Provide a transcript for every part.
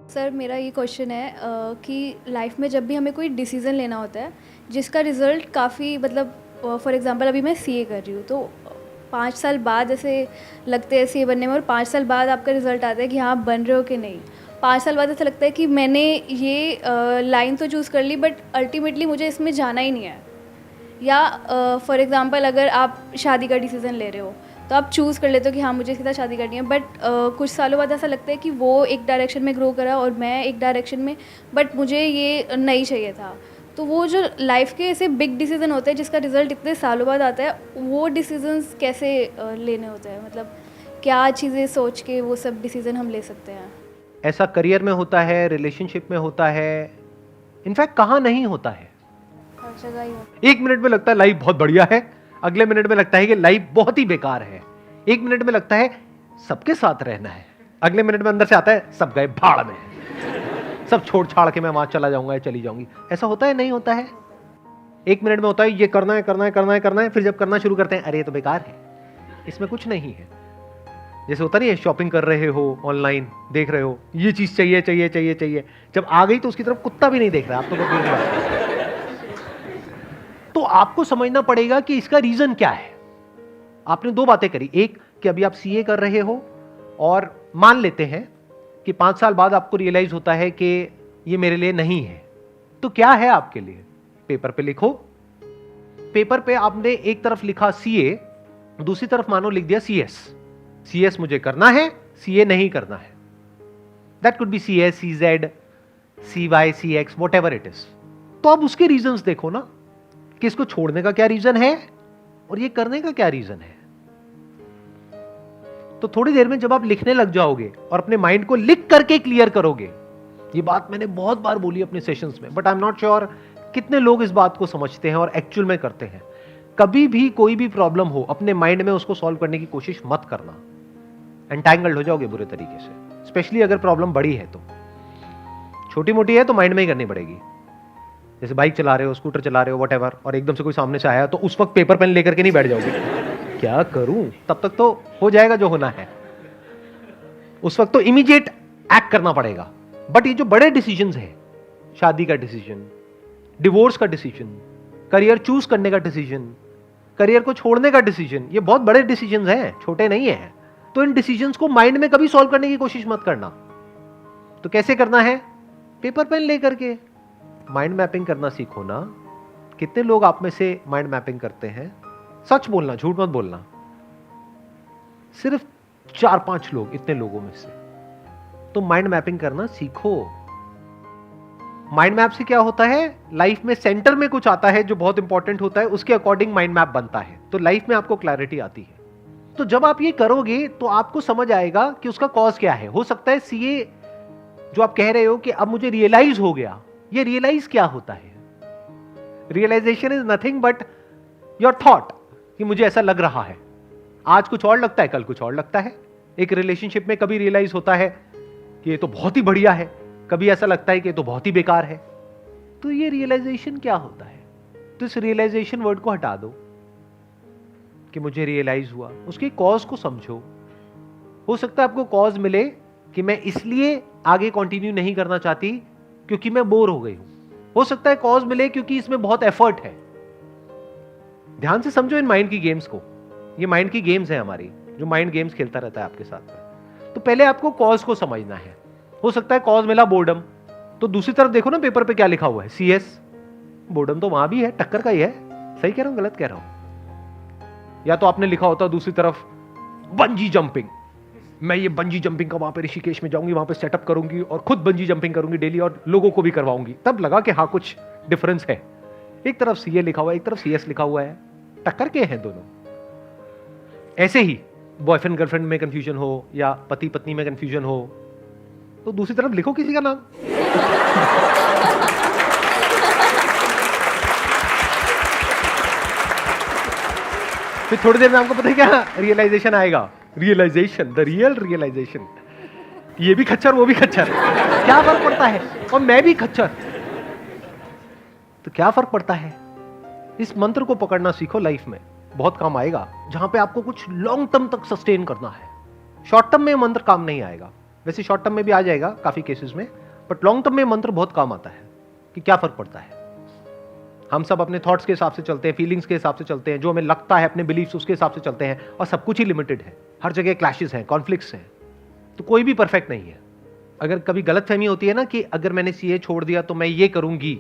Sir मेरा ये question है कि लाइफ में जब भी हमें कोई डिसीज़न लेना होता है जिसका रिज़ल्ट काफ़ी मतलब फॉर एग्जांपल अभी मैं सीए कर रही हूँ तो 5 साल बाद ऐसे लगते हैं सीए बनने में और 5 साल बाद आपका रिज़ल्ट आता है कि हाँ आप बन रहे हो कि नहीं। 5 साल बाद ऐसा लगता है कि मैंने ये लाइन तो चूज़ कर ली बट अल्टीमेटली मुझे इसमें जाना ही नहीं है। या फॉर एग्ज़ाम्पल अगर आप शादी का डिसीज़न ले रहे हो तो आप चूज़ कर लेते हो कि हाँ मुझे इसके साथ शादी करनी है बट कुछ सालों बाद ऐसा लगता है कि वो एक डायरेक्शन में ग्रो करा और मैं एक डायरेक्शन में, बट मुझे ये नहीं चाहिए था। तो वो जो लाइफ के ऐसे बिग डिसीज़न होते हैं जिसका रिज़ल्ट इतने सालों बाद आता है, वो डिसीजंस कैसे लेने होते हैं, मतलब क्या चीज़ें सोच के वो सब डिसीज़न हम ले सकते हैं? ऐसा करियर में होता है, रिलेशनशिप में होता है, इनफैक्ट कहाँ नहीं होता है। हर जगह ही होता है। एक मिनट में लगता है लाइफ बहुत बढ़िया है, अगले मिनट में लगता है कि लाइफ बहुत ही बेकार है। एक मिनट में लगता है सबके साथ रहना है, अगले मिनट में अंदर से आता है सब गए भाड़ में, सब छोड़ छाड़ के मैं वहां चला जाऊंगा या चली जाऊंगी। ऐसा होता है नहीं होता है? एक मिनट में होता है ये करना है करना है करना है करना है, फिर जब करना शुरू करते हैं अरे ये तो बेकार है, इसमें कुछ नहीं है। जैसे होता नहीं है, शॉपिंग कर रहे हो, ऑनलाइन देख रहे हो, ये चीज चाहिए चाहिए चाहिए चाहिए, जब आ गई तो उसकी तरफ कुत्ता भी नहीं देख रहा, आप तो बस देख रहे हो। तो आपको समझना पड़ेगा कि इसका रीजन क्या है। आपने दो बातें करी, एक कि अभी आप सीए कर रहे हो और मान लेते हैं कि 5 साल बाद आपको रियलाइज होता है कि ये मेरे लिए नहीं है। तो क्या है आपके लिए? पेपर पे लिखो। पेपर पे आपने एक तरफ लिखा सीए, दूसरी तरफ मानो लिख दिया सीएस। सीएस मुझे करना है, सीए नहीं करना है। That could be CS, CZ, CY, CX, whatever it is. तो अब उसके रीजंस देखो ना कि इसको छोड़ने का क्या रीजन है और ये करने का क्या रीजन है। तो थोड़ी देर में जब आप लिखने लग जाओगे और अपने माइंड को लिख करके क्लियर करोगे, ये बात मैंने बहुत बार बोली अपने सेशंस में, but I am not sure कितने लोग इस बात को समझते हैं और एक्चुअल में करते हैं। कभी भी कोई भी प्रॉब्लम हो, अपने माइंड में उसको सॉल्व करने की कोशिश मत करना, एंटैंगल्ड हो जाओगे बुरे तरीके से। स्पेशली अगर प्रॉब्लम बड़ी है तो, छोटी मोटी है तो माइंड में ही करनी पड़ेगी। जैसे बाइक चला रहे हो, स्कूटर चला रहे हो, व्हाटएवर, और एकदम से कोई सामने से आया तो उस वक्त पेपर पेन लेकर के नहीं बैठ जाओगे, क्या करूं, तब तक तो हो जाएगा जो होना है। उस वक्त तो इमीडिएट एक्ट करना पड़ेगा। बट ये जो बड़े डिसीजंस हैं, शादी का डिसीजन, डिवोर्स का डिसीजन, करियर चूज करने का डिसीजन, करियर को छोड़ने का डिसीजन, ये बहुत बड़े डिसीजंस हैं, छोटे नहीं हैं। तो इन डिसीजंस को माइंड में कभी सॉल्व करने की कोशिश मत करना। तो कैसे करना है? पेपर पेन लेकर के माइंड मैपिंग करना सीखो ना। कितने लोग आप में से माइंड मैपिंग करते हैं? सच बोलना, झूठ मत बोलना। सिर्फ 4-5 लोग, इतने लोगों में से। तो माइंड मैपिंग करना सीखो। माइंड मैप से क्या होता है, लाइफ में सेंटर में कुछ आता है जो बहुत इंपॉर्टेंट होता है, उसके अकॉर्डिंग माइंड मैप बनता है, तो लाइफ में आपको क्लैरिटी आती है। तो जब आप ये करोगे तो आपको समझ आएगा कि उसका कॉज क्या है। हो सकता है सीए जो आप कह रहे हो कि अब मुझे रियलाइज हो गया, ये रियलाइज क्या होता है? Realisation is nothing but your thought, कि मुझे ऐसा लग रहा है। आज कुछ और लगता है, कल कुछ और लगता है। एक रिलेशनशिप में कभी रियलाइज होता है कि ये तो बहुत ही बढ़िया है, कभी ऐसा लगता है कि ये तो बहुत ही बेकार है। तो ये रियलाइजेशन क्या होता है? तो इस रियलाइजेशन वर्ड को हटा दो कि मुझे रियलाइज हुआ, उसके कॉज को समझो। हो सकता है आपको कॉज मिले कि मैं इसलिए आगे कंटिन्यू नहीं करना चाहती क्योंकि मैं बोर हो गई हूं। हो सकता है कॉज मिले क्योंकि इसमें बहुत एफर्ट है। ध्यान से समझो इन माइंड की गेम्स को। ये माइंड की गेम्स है हमारी, जो माइंड गेम्स खेलता रहता है आपके साथ। तो पहले आपको कॉज को समझना है। हो सकता है कॉज मिला बोर्डम, तो दूसरी तरफ देखो ना पेपर पे क्या लिखा हुआ है, सीएस। बोर्डम तो वहां भी है, टक्कर का ही है। सही कह रहा हूं, गलत कह रहा हूं? या तो आपने लिखा होता दूसरी तरफ बंजी जंपिंग, मैं ये बंजी जंपिंग का वहां पे ऋषिकेश में जाऊंगी, वहां पे सेटअप करूंगी और खुद बंजी जंपिंग करूंगी डेली और लोगों को भी करवाऊंगी। तब लगा कि हाँ कुछ डिफरेंस है। एक तरफ सीए लिखा हुआ है, एक तरफ सीएस लिखा हुआ है, टक्कर के हैं दोनों। ऐसे ही बॉयफ्रेंड गर्लफ्रेंड में कंफ्यूजन हो या पति पत्नी में कंफ्यूजन हो, तो दूसरी तरफ लिखो किसी का नाम। फिर थोड़ी देर में आपको पता है क्या रियलाइजेशन आएगा। Realisation, the real realisation. ये भी खच्चर, वो भी खच्चर, क्या फर्क पड़ता है? और मैं भी खच्चर, तो क्या फर्क पड़ता है? इस मंत्र को पकड़ना सीखो, लाइफ में बहुत काम आएगा। जहां पे आपको कुछ लॉन्ग टर्म तक सस्टेन करना है, शॉर्ट टर्म में मंत्र काम नहीं आएगा। वैसे शॉर्ट टर्म में भी आ जाएगा काफी केसेस में, बट लॉन्ग टर्म में मंत्र बहुत काम आता है कि क्या फर्क पड़ता है। हम सब अपने थॉट्स के हिसाब से चलते हैं, फीलिंग्स के हिसाब से चलते हैं, जो हमें लगता है अपने बिलीफ्स उसके हिसाब से चलते हैं, और सब कुछ ही लिमिटेड है, हर जगह क्लैशेस हैं, कॉन्फ्लिक्ट्स हैं, तो कोई भी परफेक्ट नहीं है। अगर कभी गलतफहमी होती है ना कि अगर मैंने सीए छोड़ दिया तो मैं ये करूंगी,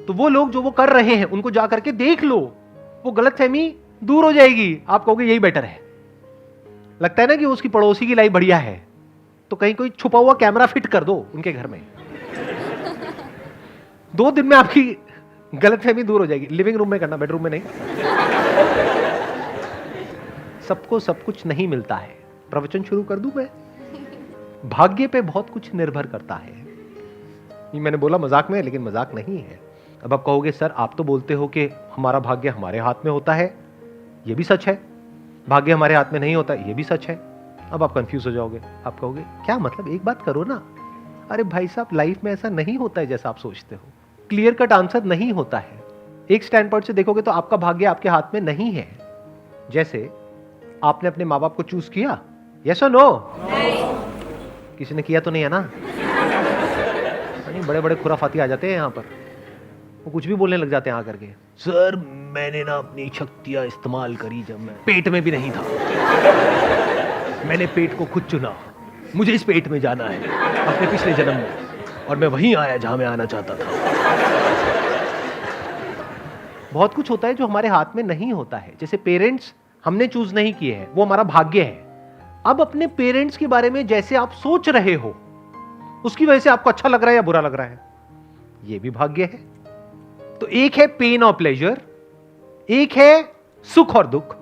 तो वो लोग जो वो कर रहे हैं उनको जा करके देख लो, वो गलतफहमी दूर हो जाएगी। आप कहोगे यही बेटर है। लगता है ना कि उसकी पड़ोसी की लाइफ बढ़िया है, तो कहीं कोई छुपा हुआ कैमरा फिट कर दो उनके घर में, 2 दिन में आपकी गलतफहमी दूर हो जाएगी। लिविंग रूम में करना, बेडरूम में नहीं। सबको सब कुछ नहीं मिलता है। प्रवचन शुरू कर दूं मैं? भाग्य पे बहुत कुछ निर्भर करता है। ये मैंने बोला मजाक में, लेकिन मजाक नहीं है। अब आप कहोगे सर आप तो बोलते हो कि हमारा भाग्य हमारे हाथ में होता है, ये भी सच है। भाग्य हमारे हाथ में नहीं होता, ये भी सच है। अब आप कंफ्यूज हो जाओगे, आप कहोगे क्या मतलब, एक बात करो ना। अरे भाई साहब, लाइफ में ऐसा नहीं होता है जैसा आप सोचते हो। क्लियर कट आंसर नहीं होता है। एक स्टैंड पॉइंट से देखोगे तो आपका भाग्य आपके हाथ में नहीं है। जैसे आपने अपने माँ बाप को चूज किया, यस और नो? किसी ने किया तो नहीं है ना? नहीं, बड़े बड़े खुराफाती आ जाते हैं यहाँ पर, वो कुछ भी बोलने लग जाते हैं आकर के। सर मैंने ना अपनी शक्तियां इस्तेमाल करी जब मैं पेट में भी नहीं था, मैंने पेट को खुद चुना, मुझे इस पेट में जाना है अपने पिछले जन्म में, और मैं वहीं आया जहां मैं आना चाहता था। बहुत कुछ होता है जो हमारे हाथ में नहीं होता है। जैसे पेरेंट्स हमने चूज नहीं किए हैं, वो हमारा भाग्य है। अब अपने पेरेंट्स के बारे में जैसे आप सोच रहे हो, उसकी वजह से आपको अच्छा लग रहा है या बुरा लग रहा है, ये भी भाग्य है। तो एक है पेन और प्लेजर, एक है सुख और दुख।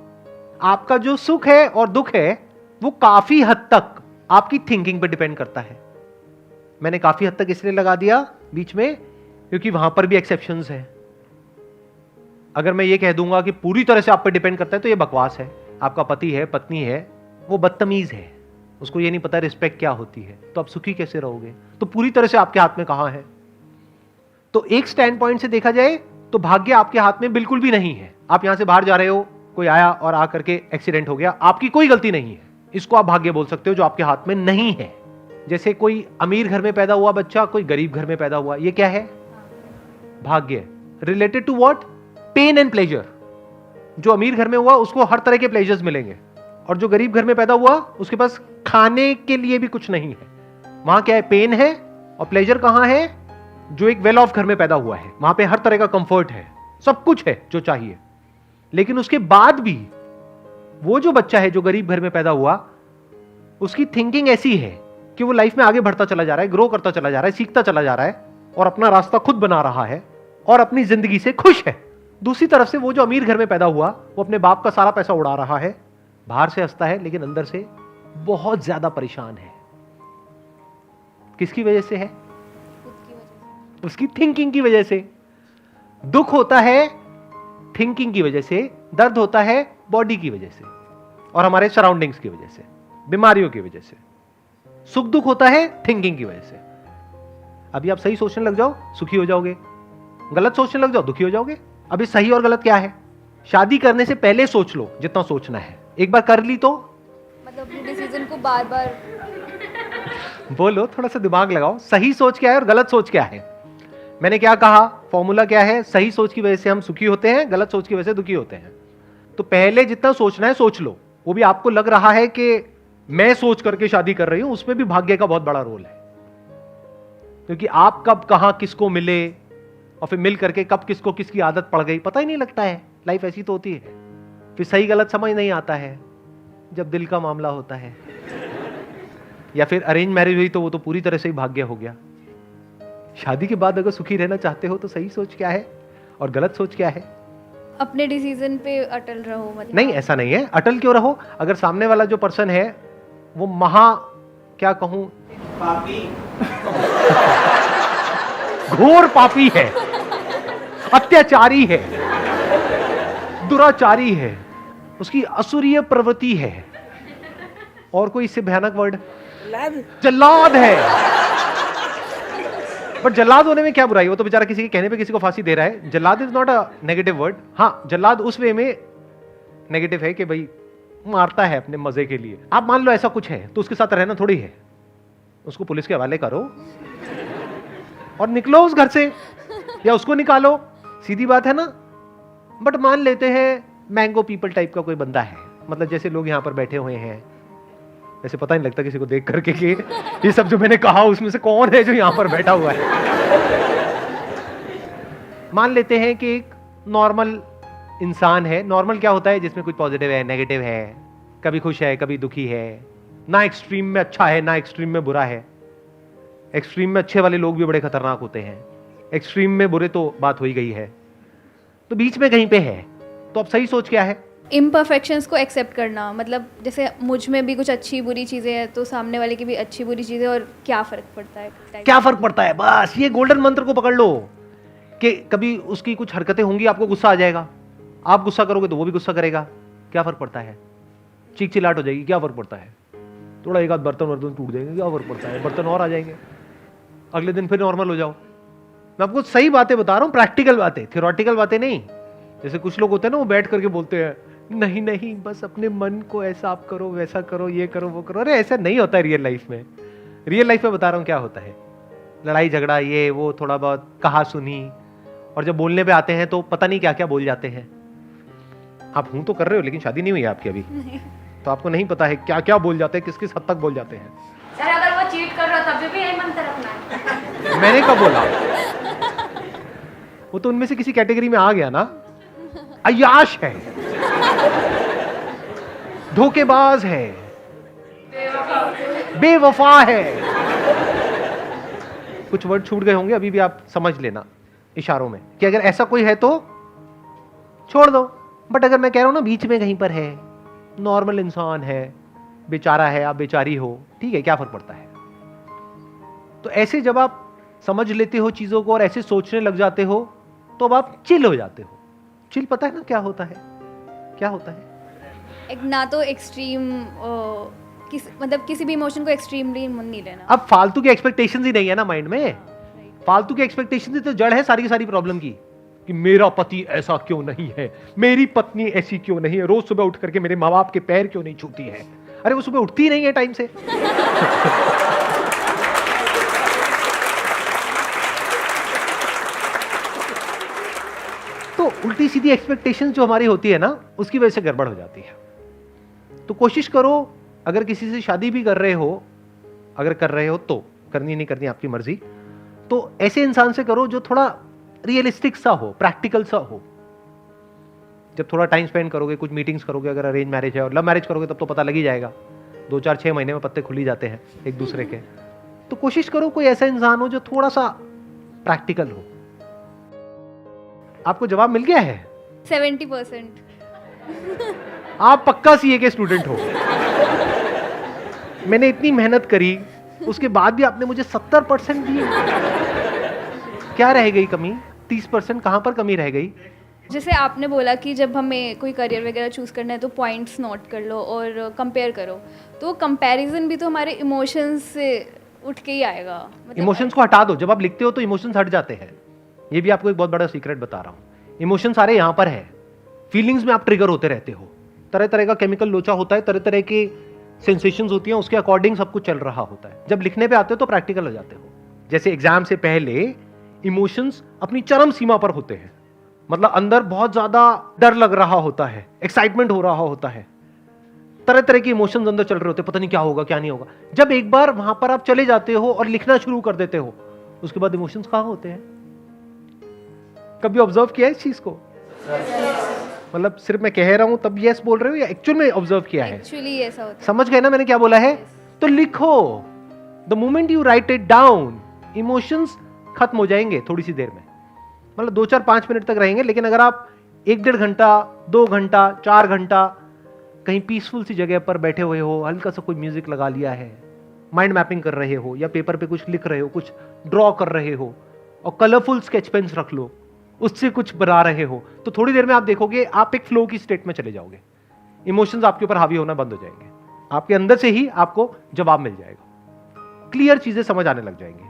आपका जो सुख है और दुख है वो काफी हद तक आपकी थिंकिंग पे डिपेंड करता है। मैंने काफी हद तक इसलिए लगा दिया बीच में क्योंकि वहां पर भी एक्सेप्शंस हैं। अगर मैं ये कह दूंगा कि पूरी तरह से आप पे डिपेंड करता है तो ये बकवास है। आपका पति है, पत्नी है, वो बदतमीज है, उसको ये नहीं पता रिस्पेक्ट क्या होती है, तो आप सुखी कैसे रहोगे? तो पूरी तरह से आपके हाथ में कहां है? तो एक स्टैंड पॉइंट से देखा जाए तो भाग्य आपके हाथ में बिल्कुल भी नहीं है। आप यहां से बाहर जा रहे हो, कोई आया और आकर के एक्सीडेंट हो गया, आपकी कोई गलती नहीं है, इसको आप भाग्य बोल सकते हो जो आपके हाथ में नहीं है। जैसे कोई अमीर घर में पैदा हुआ बच्चा, कोई गरीब घर में पैदा हुआ, ये क्या है? भाग्य। Related to what? Pain and pleasure. जो अमीर घर में हुआ उसको हर तरह के प्लेजर्स मिलेंगे, और जो गरीब घर में पैदा हुआ उसके पास खाने के लिए भी कुछ नहीं है। वहां क्या है? पेन है। और प्लेजर कहां है? जो एक वेल ऑफ घर में पैदा हुआ है, वहां पे हर तरह का कंफर्ट है, सब कुछ है जो चाहिए। लेकिन उसके बाद भी वो जो बच्चा है जो गरीब घर में पैदा हुआ, उसकी थिंकिंग ऐसी है कि वो लाइफ में आगे बढ़ता चला जा रहा है, ग्रो करता चला जा रहा है, सीखता चला जा रहा है, और अपना रास्ता खुद बना रहा है, और अपनी जिंदगी से खुश है। दूसरी तरफ से वो जो अमीर घर में पैदा हुआ, वो अपने बाप का सारा पैसा उड़ा रहा है, बाहर से हंसता है लेकिन अंदर से बहुत ज्यादा परेशान है। किसकी वजह से है? उसकी थिंकिंग की वजह से। दुख होता है थिंकिंग की वजह से, दर्द होता है बॉडी की वजह से और हमारे सराउंडिंग्स की वजह से, बीमारियों की वजह से। सुख दुख होता है थिंकिंग की वजह से। अभी आप सही सोचने लग जाओ, सुखी हो जाओगे, गलत सोचने लग जाओ, दुखी हो जाओगे। अभी सही और गलत क्या है? शादी करने से पहले सोच लो जितना सोचना है, एक बार कर ली तो मतलब अपने डिसीजन को बार बार बोलो, थोड़ा सा दिमाग लगाओ। सही सोच क्या है और गलत सोच क्या है? मैंने क्या कहा? फॉर्मूला क्या है? सही सोच की वजह से हम सुखी होते हैं, गलत सोच की वजह से दुखी होते हैं। तो पहले जितना सोचना है सोच लो। वो भी आपको लग रहा है कि मैं सोच करके शादी कर रही हूं, उसमें भी भाग्य का बहुत बड़ा रोल है। क्योंकि आप कब कहां किसको मिले और फिर मिल करके कब किसको किसकी आदत पड़ गई पता ही नहीं लगता है। लाइफ ऐसी तो होती है। फिर सही गलत समझ नहीं आता है जब दिल का मामला होता है। या फिर अरेंज मैरिज हुई तो वो तो पूरी तरह से ही भाग्य हो गया। शादी के बाद अगर सुखी रहना चाहते हो तो सही सोच क्या है और गलत सोच क्या है? अपने डिसीजन पे अटल रहो। मतलब नहीं, ऐसा नहीं है। अटल क्यों रहो? अगर सामने वाला जो पर्सन है वो क्या कहूं, पापी, घोर पापी है, अत्याचारी है, दुराचारी है, उसकी असुरीय प्रवृत्ति है, और कोई इससे भयानक वर्ड, जल्लाद है। बट जल्लाद होने में क्या बुराई? वो तो बेचारा किसी के कहने पे किसी को फांसी दे रहा है। जल्लाद is not a negative word. हाँ, जल्लाद उस वे में नेगेटिव है कि भाई मारता है अपने मजे के लिए। आप मान लो ऐसा कुछ है तो उसके साथ रहना थोड़ी है। उसको पुलिस के हवाले करो और निकलो उस घर से, या उसको निकालो, सीधी बात है ना। बट मान लेते हैं मैंगो पीपल टाइप का कोई बंदा है, मतलब जैसे लोग यहाँ पर बैठे हुए हैं, वैसे पता नहीं लगता किसी को देख करके कि ये सब जो मैंने कहा उसमें से कौन है जो यहाँ पर बैठा हुआ है। मान लेते हैं कि एक नॉर्मल इंसान है। नॉर्मल क्या होता है? जिसमें कुछ पॉजिटिव है, नेगेटिव है, कभी खुश है, कभी दुखी है, ना एक्सट्रीम में अच्छा है ना एक्सट्रीम में बुरा है। एक्सट्रीम में अच्छे वाले लोग भी बड़े खतरनाक होते हैं, एक्सट्रीम में बुरे तो बात हो ही गई है, तो बीच में कहीं पे है। तो अब सही सोच क्या है? इम्परफेक्शंस को एक्सेप्ट करना, मतलब जैसे मुझ में भी कुछ अच्छी बुरी चीज़ें हैं तो सामने वाले की भी अच्छी बुरी चीज़ें, और क्या फ़र्क पड़ता है? क्या फर्क पड़ता है? बस ये गोल्डन मंत्र को पकड़ लो कि कभी उसकी कुछ हरकतें होंगी, आपको गुस्सा आ जाएगा, आप गुस्सा करोगे तो वो भी गुस्सा करेगा, क्या फर्क पड़ता है? चीख चिल्लाहट हो जाएगी, क्या फर्क पड़ता है? थोड़ा एक आध बर्तन टूट जाएंगे, क्या फर्क पड़ता है? बर्तन और आ जाएंगे, अगले दिन फिर नॉर्मल हो जाओ। मैं आपको सही बातें बता रहा हूं, प्रैक्टिकल बातें, थियोरेटिकल बातें नहीं। जैसे कुछ लोग होते हैं ना, वो बैठ करके बोलते हैं नहीं नहीं बस अपने मन को ऐसा आप करो, वैसा करो, ये करो, वो करो। अरे ऐसा नहीं होता है रियल लाइफ में। रियल लाइफ में बता रहा हूं क्या होता है, लड़ाई झगड़ा, ये वो, थोड़ा बहुत कहा सुनी, और जब बोलने पे आते हैं तो पता नहीं क्या क्या बोल जाते हैं। आप हूं तो कर रहे हो, लेकिन शादी नहीं हुई आपकी अभी, तो आपको नहीं पता है क्या क्या बोल जाते हैं, किस किस हद तक बोल जाते हैं। सर अगर वो चीट कर रहा है तब भी यही मंत्र रखना है। मैंने कब बोला? वो तो उनमें से किसी कैटेगरी में आ गया ना। अय्याश है, धोखेबाज है, बेवफा है। कुछ वर्ड छूट गए होंगे, अभी भी आप समझ लेना इशारों में कि अगर ऐसा कोई है तो छोड़ दो। बट अगर मैं कह रहा हूं ना बीच में कहीं पर है, नॉर्मल इंसान है, बेचारा है, आप बेचारी हो, ठीक है, क्या फर्क पड़ता है? तो ऐसे जब आप समझ लेते हो चीजों को और ऐसे सोचने लग जाते हो तो अब आप चिल हो जाते हो। चिल पता है ना क्या होता है? क्या होता है? एक ना तो एक्सट्रीम मतलब किसी भी इमोशन को एक्सट्रीमली नहीं लेना। अब फालतू की एक्सपेक्टेशंस ही नहीं है ना माइंड में। फालतू की एक्सपेक्टेशंस ही तो जड़ है सारी की सारी प्रॉब्लम की, कि मेरा पति ऐसा क्यों नहीं है, मेरी पत्नी ऐसी क्यों नहीं है, रोज सुबह उठ करके मेरे माँ बाप के पैर क्यों नहीं छूती है। अरे वो सुबह उठती ही नहीं है टाइम से। तो उल्टी सीधी एक्सपेक्टेशंस जो हमारी होती है ना, उसकी वजह से गड़बड़ हो जाती है। तो कोशिश करो, अगर किसी से शादी भी कर रहे हो, अगर कर रहे हो तो, करनी नहीं करनी आपकी मर्जी, तो ऐसे इंसान से करो जो थोड़ा रियलिस्टिक सा हो, प्रैक्टिकल सा हो। जब थोड़ा टाइम स्पेंड करोगे, कुछ मीटिंग्स करोगे, अगर अरेंज मैरिज है, और लव मैरिज करोगे तब तो पता लग ही जाएगा, 2-4-6 महीने में पत्ते खुल ही जाते हैं एक दूसरे के। तो कोशिश करो कोई ऐसा इंसान हो जो थोड़ा सा प्रैक्टिकल हो। आपको जवाब मिल गया है? 70%। आप पक्का सीए के स्टूडेंट हो। मैंने इतनी मेहनत करी, उसके बाद भी आपने मुझे 70% दिए। क्या रह गई कमी? 30% कहां पर कमी रह गई? जैसे आपने बोला कि जब हमें कोई करियर वगैरह चूज़ करना है तो पॉइंट्स नोट कर लो और कंपेयर करो, तो कंपैरिजन भी तो हमारे इमोशंस से उठ के ही आएगा। मतलब इमोशंस को हटा दो। जब आप लिखते हो तो इमोशंस हट जाते हैं। ये भी आपको एक बहुत बड़ा सीक्रेट बता रहा हूं। इमोशन सारे यहां पर है, फीलिंग्स में आप ट्रिगर होते रहते हो, तरह तरह का केमिकल लोचा होता है, तरह तरह की सेंसेशंस होती हैं, उसके अकॉर्डिंग सब कुछ चल रहा होता है। जब लिखने पे आते हो तो प्रैक्टिकल हो जाते हो। जैसे एग्जाम से पहले इमोशंस अपनी चरम सीमा पर होते हैं, मतलब अंदर बहुत ज्यादा डर लग रहा होता है, एक्साइटमेंट हो रहा होता है, तरह तरह के इमोशंस अंदर चल रहे होते हैं, पता नहीं क्या होगा क्या नहीं होगा। जब एक बार वहां पर आप चले जाते हो और लिखना शुरू कर देते हो, उसके बाद इमोशंस कहां होते हैं? कभी ऑब्जर्व किया है इस चीज को? मतलब सिर्फ मैं कह रहा हूं तब यस बोल रहे हो या एक्चुअल में ऑब्जर्व किया है? एक्चुअली ऐसा होता है। समझ गए ना मैंने क्या बोला है? तो लिखो। The moment you right it down, emotions खत्म हो जाएंगे थोड़ी सी देर में, मतलब 2-4-5 मिनट तक रहेंगे। लेकिन अगर आप 1-1.5 घंटा, 2 घंटा, 4 घंटा कहीं पीसफुल सी जगह पर बैठे हुए हो, हल्का सा कोई म्यूजिक लगा लिया है, माइंड मैपिंग कर रहे हो, या पेपर पे कुछ लिख रहे हो, कुछ ड्रॉ कर रहे हो, और कलरफुल स्केच पेन्स रख लो, उससे कुछ बना रहे हो, तो थोड़ी देर में आप देखोगे आप एक फ्लो की स्टेट में चले जाओगे। इमोशंस आपके ऊपर हावी होना बंद हो जाएंगे, आपके अंदर से ही आपको जवाब मिल जाएगा, क्लियर चीजें समझ आने लग जाएंगे,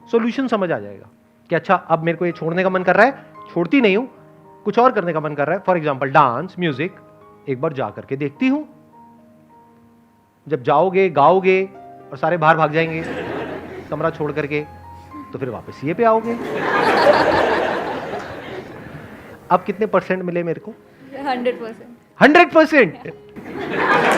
सॉल्यूशन समझ आ जाएगा कि अच्छा अब मेरे को ये छोड़ने का मन कर रहा है, छोड़ती नहीं हूं, कुछ और करने का मन कर रहा है, फॉर एग्जाम्पल डांस, म्यूजिक, एक बार जा करके देखती हूं। जब जाओगे, गाओगे और सारे बाहर भाग जाएंगे, कमरा छोड़ करके, तो फिर वापस सीए पे आओगे। अब कितने % मिले मेरे को? 100%। 100%।